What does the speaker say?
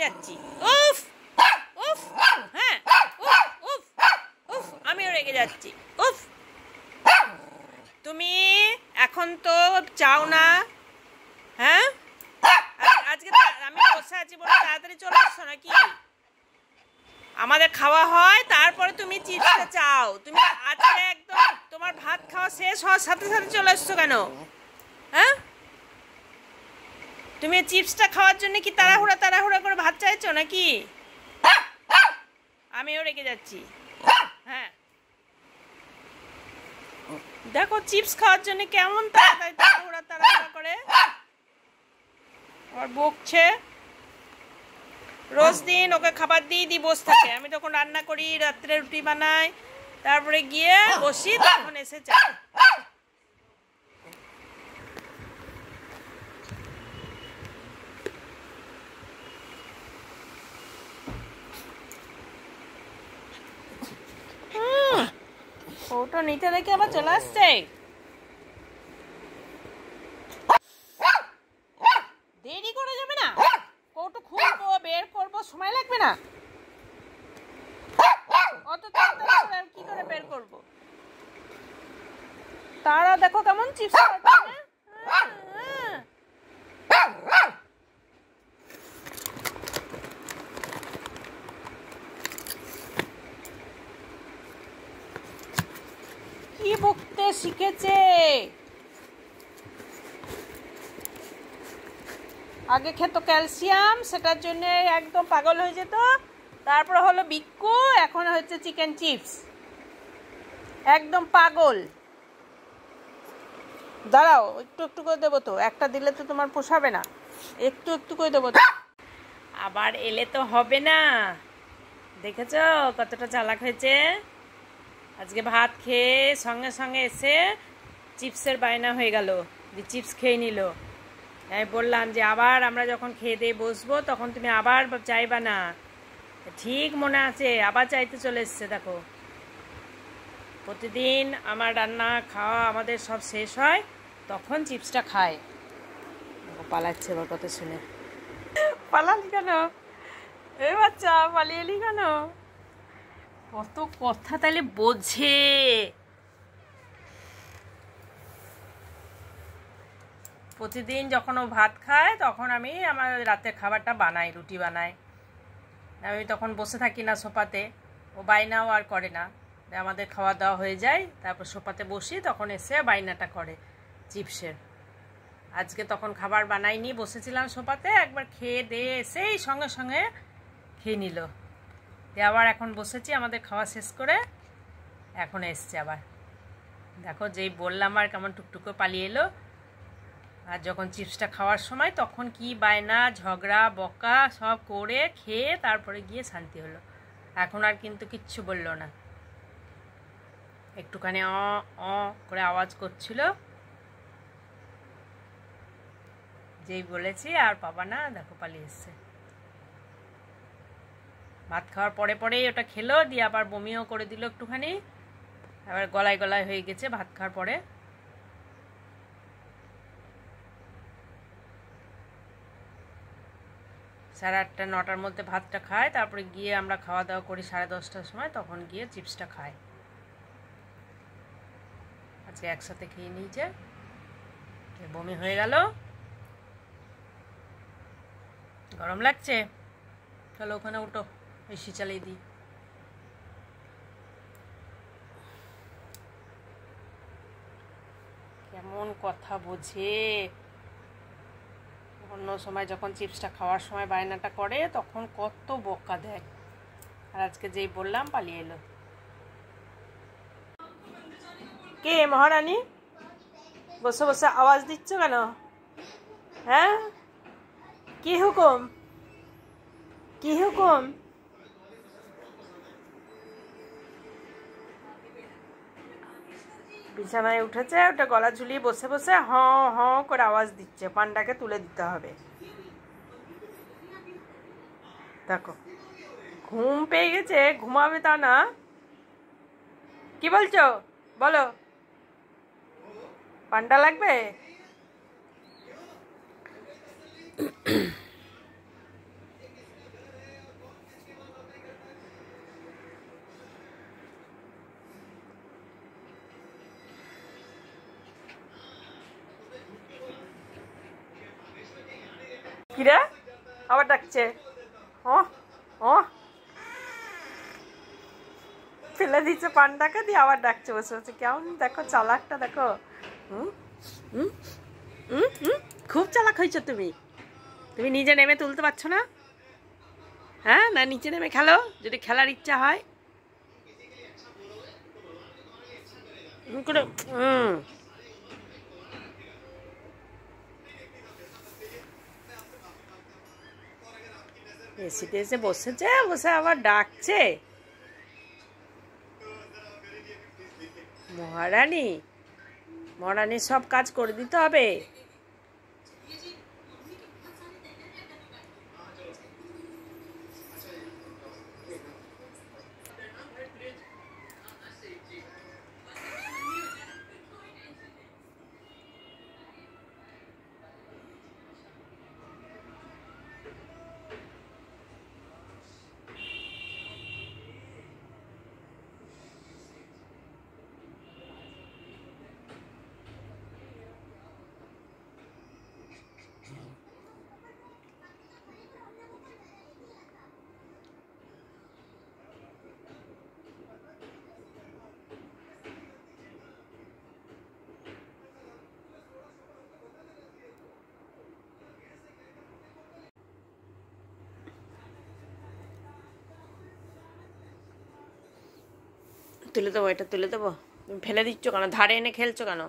যাচ্ছি। উফ উফ, হ্যাঁ উফ উফ উফ, আমিও রেগে যাচ্ছি। উফ, তুমি এখন তো চাও না, হ্যাঁ? আজকে আমি বসে আছি বলে তাড়াতাড়ি চলে এসছো নাকি? আমাদের খাওয়া হয় তারপরে তুমি চিপসটা চাও। তুমি আজকে একদম তোমার ভাত খাওয়া শেষ হওয়ার সাথে সাথে চলে এসছো কেন? হ্যাঁ, তুমি চিপসটা খাওয়ার জন্য কি তাড়াহুড়া করে ভাত চাইছো নাকি? আমিও রেগে যাচ্ছি। হ্যাঁ, দেখো চিপস খাওয়ার জন্য কেমন তাড়াহুড়া করে আর বকছে। রোজ দিন ওকে খাবার দিই বসে থাকে। আমি তখন রান্না করি, রাত্রে রুটি বানাই, তারপরে গিয়ে বসি, তখন এসে চাই। ওটা নিতে দেখে আবার চলে আসছে। দেরি করে যাবে না? কৌটো খুলবো, বের করবো, সময় লাগবে না? অত তাড়াতাড়ি কি করে বের করবো? তারা দেখো কেমন চিপস খাচ্ছে। কি বকতে শিখেছে। আগে খেত ক্যালসিয়াম, সেটার জন্য একদম পাগল হয়ে যেত। তারপর হলো বিক্কু, এখন হচ্ছে চিকেন চিপস। একদম পাগল। দাঁড়াও, একটু একটু করে দেবো তো, একটা দিলে তো তোমার পোষাবে না, একটু একটু করে দেবো তো। আবার এলে তো হবে না। দেখেছো কতটা চালাক হয়েছে। আজকে ভাত খেয়ে সঙ্গে সঙ্গে এসে চিপসের বায়না হয়ে গেল, যে চিপস খেয়ে নিল। আমি বললাম যে আবার আমরা যখন খেয়ে দিয়ে বসবো তখন তুমি আবার চাইবা না। ঠিক মনে আছে, আবার চাইতে চলে এসছে। দেখো, প্রতিদিন আমার রান্না খাওয়া আমাদের সব শেষ হয়, তখন চিপসটা খায়। পালাচ্ছে এবার কথা শুনে। পালালি কেন? এ বাচ্চা, পালিয়ে এলি কেন? কত কথা তাহলে বোঝে। প্রতিদিন যখন ও ভাত খায় তখন আমি আমার রাতের খাবারটা বানাই, রুটি বানাই। আমি তখন বসে থাকি না সোফাতে, ও বাইনাও আর করে না। আমাদের খাওয়া দাওয়া হয়ে যায়, তারপর সোফাতে বসি, তখন এসে বাইনাটা করে চিপসের। আজকে তখন খাবার বানাইনি, বসেছিলাম সোফাতে, একবার খেয়ে দিয়ে এসেই সঙ্গে সঙ্গে খেয়ে নিল। দিয়ে আবার এখন বসেছি আমাদের খাওয়া শেষ করে, এখন এসছে আবার। দেখো, যেই বললাম আর কেমন টুকটুক করে পালিয়ে এলো। আর যখন চিপসটা খাওয়ার সময় তখন কি বায়না, ঝগড়া, বকা সব করে খেয়ে তারপরে গিয়ে শান্তি হলো। এখন আর কিন্তু কিচ্ছু বললো না, একটুখানি অ করে আওয়াজ করছিল। যেই বলেছি আর পাবা না, দেখো পালিয়ে এসছে। ভাত খাওয়ার পরে পরেই ওটা খেলো, দিয়ে আবার বমিও করে দিল একটুখানি, আবার গলায় গলায় হয়ে গেছে ভাত খাওয়ার পরে। সাড়ে 8টা 9টার মধ্যে ভাতটা খায়, তারপরে গিয়ে আমরা খাওয়া দাওয়া করি 10:30টার সময়, তখন গিয়ে চিপসটা খায়। আজকে একসাথে খেয়ে নিয়েছে, বমি হয়ে গেল। গরম লাগছে, চলো ওখানে উঠো, এসি চালিয়ে দিই। কেমন কথা বোঝে। অন্য সময় যখন চিপসটা খাওয়ার সময় বায়নাটা করে তখন কত বকা দেয়, আর আজকে যেই বললাম পালিয়ে এলো। কে মহারানী, বসে বসে আওয়াজ দিচ্ছ কেন? হ্যাঁ, কি হুকুম, কি হুকুম? বিছানায় উঠেছে, ওটা গলা ঝুলিয়ে বসে বসে হ হ করে আওয়াজ দিচ্ছে, পান্ডাকে তুলে দিতে হবে। দেখো, ঘুম পেয়ে গেছে, ঘুমাবে তা না। কি বলছো বলো, পান্ডা লাগবে? কিরে আবার ডাকছে, ও ও ফেলে দিচ্ছে পান্ডাকে, দিয়ে আবার ডাকছে বসে বসে। কেমন দেখো চালাকটা দেখো। হুম হুম হুম হুম খুব চালাক হয়েছো তুমি। তুমি নিজে নেমে তুলতে পারছো না? হ্যাঁ, না নিচে নেমে খেলো যদি খেলার ইচ্ছা হয়। এসিতে এসে বসেছে, বসে আবার ডাকছে। মহারানী, মহারানীর সব কাজ করে দিতে হবে। তুলে দেবো, এটা তুলে দেবো। তুমি ফেলে দিচ্ছ কেন? ধারে এনে খেলছো কেন?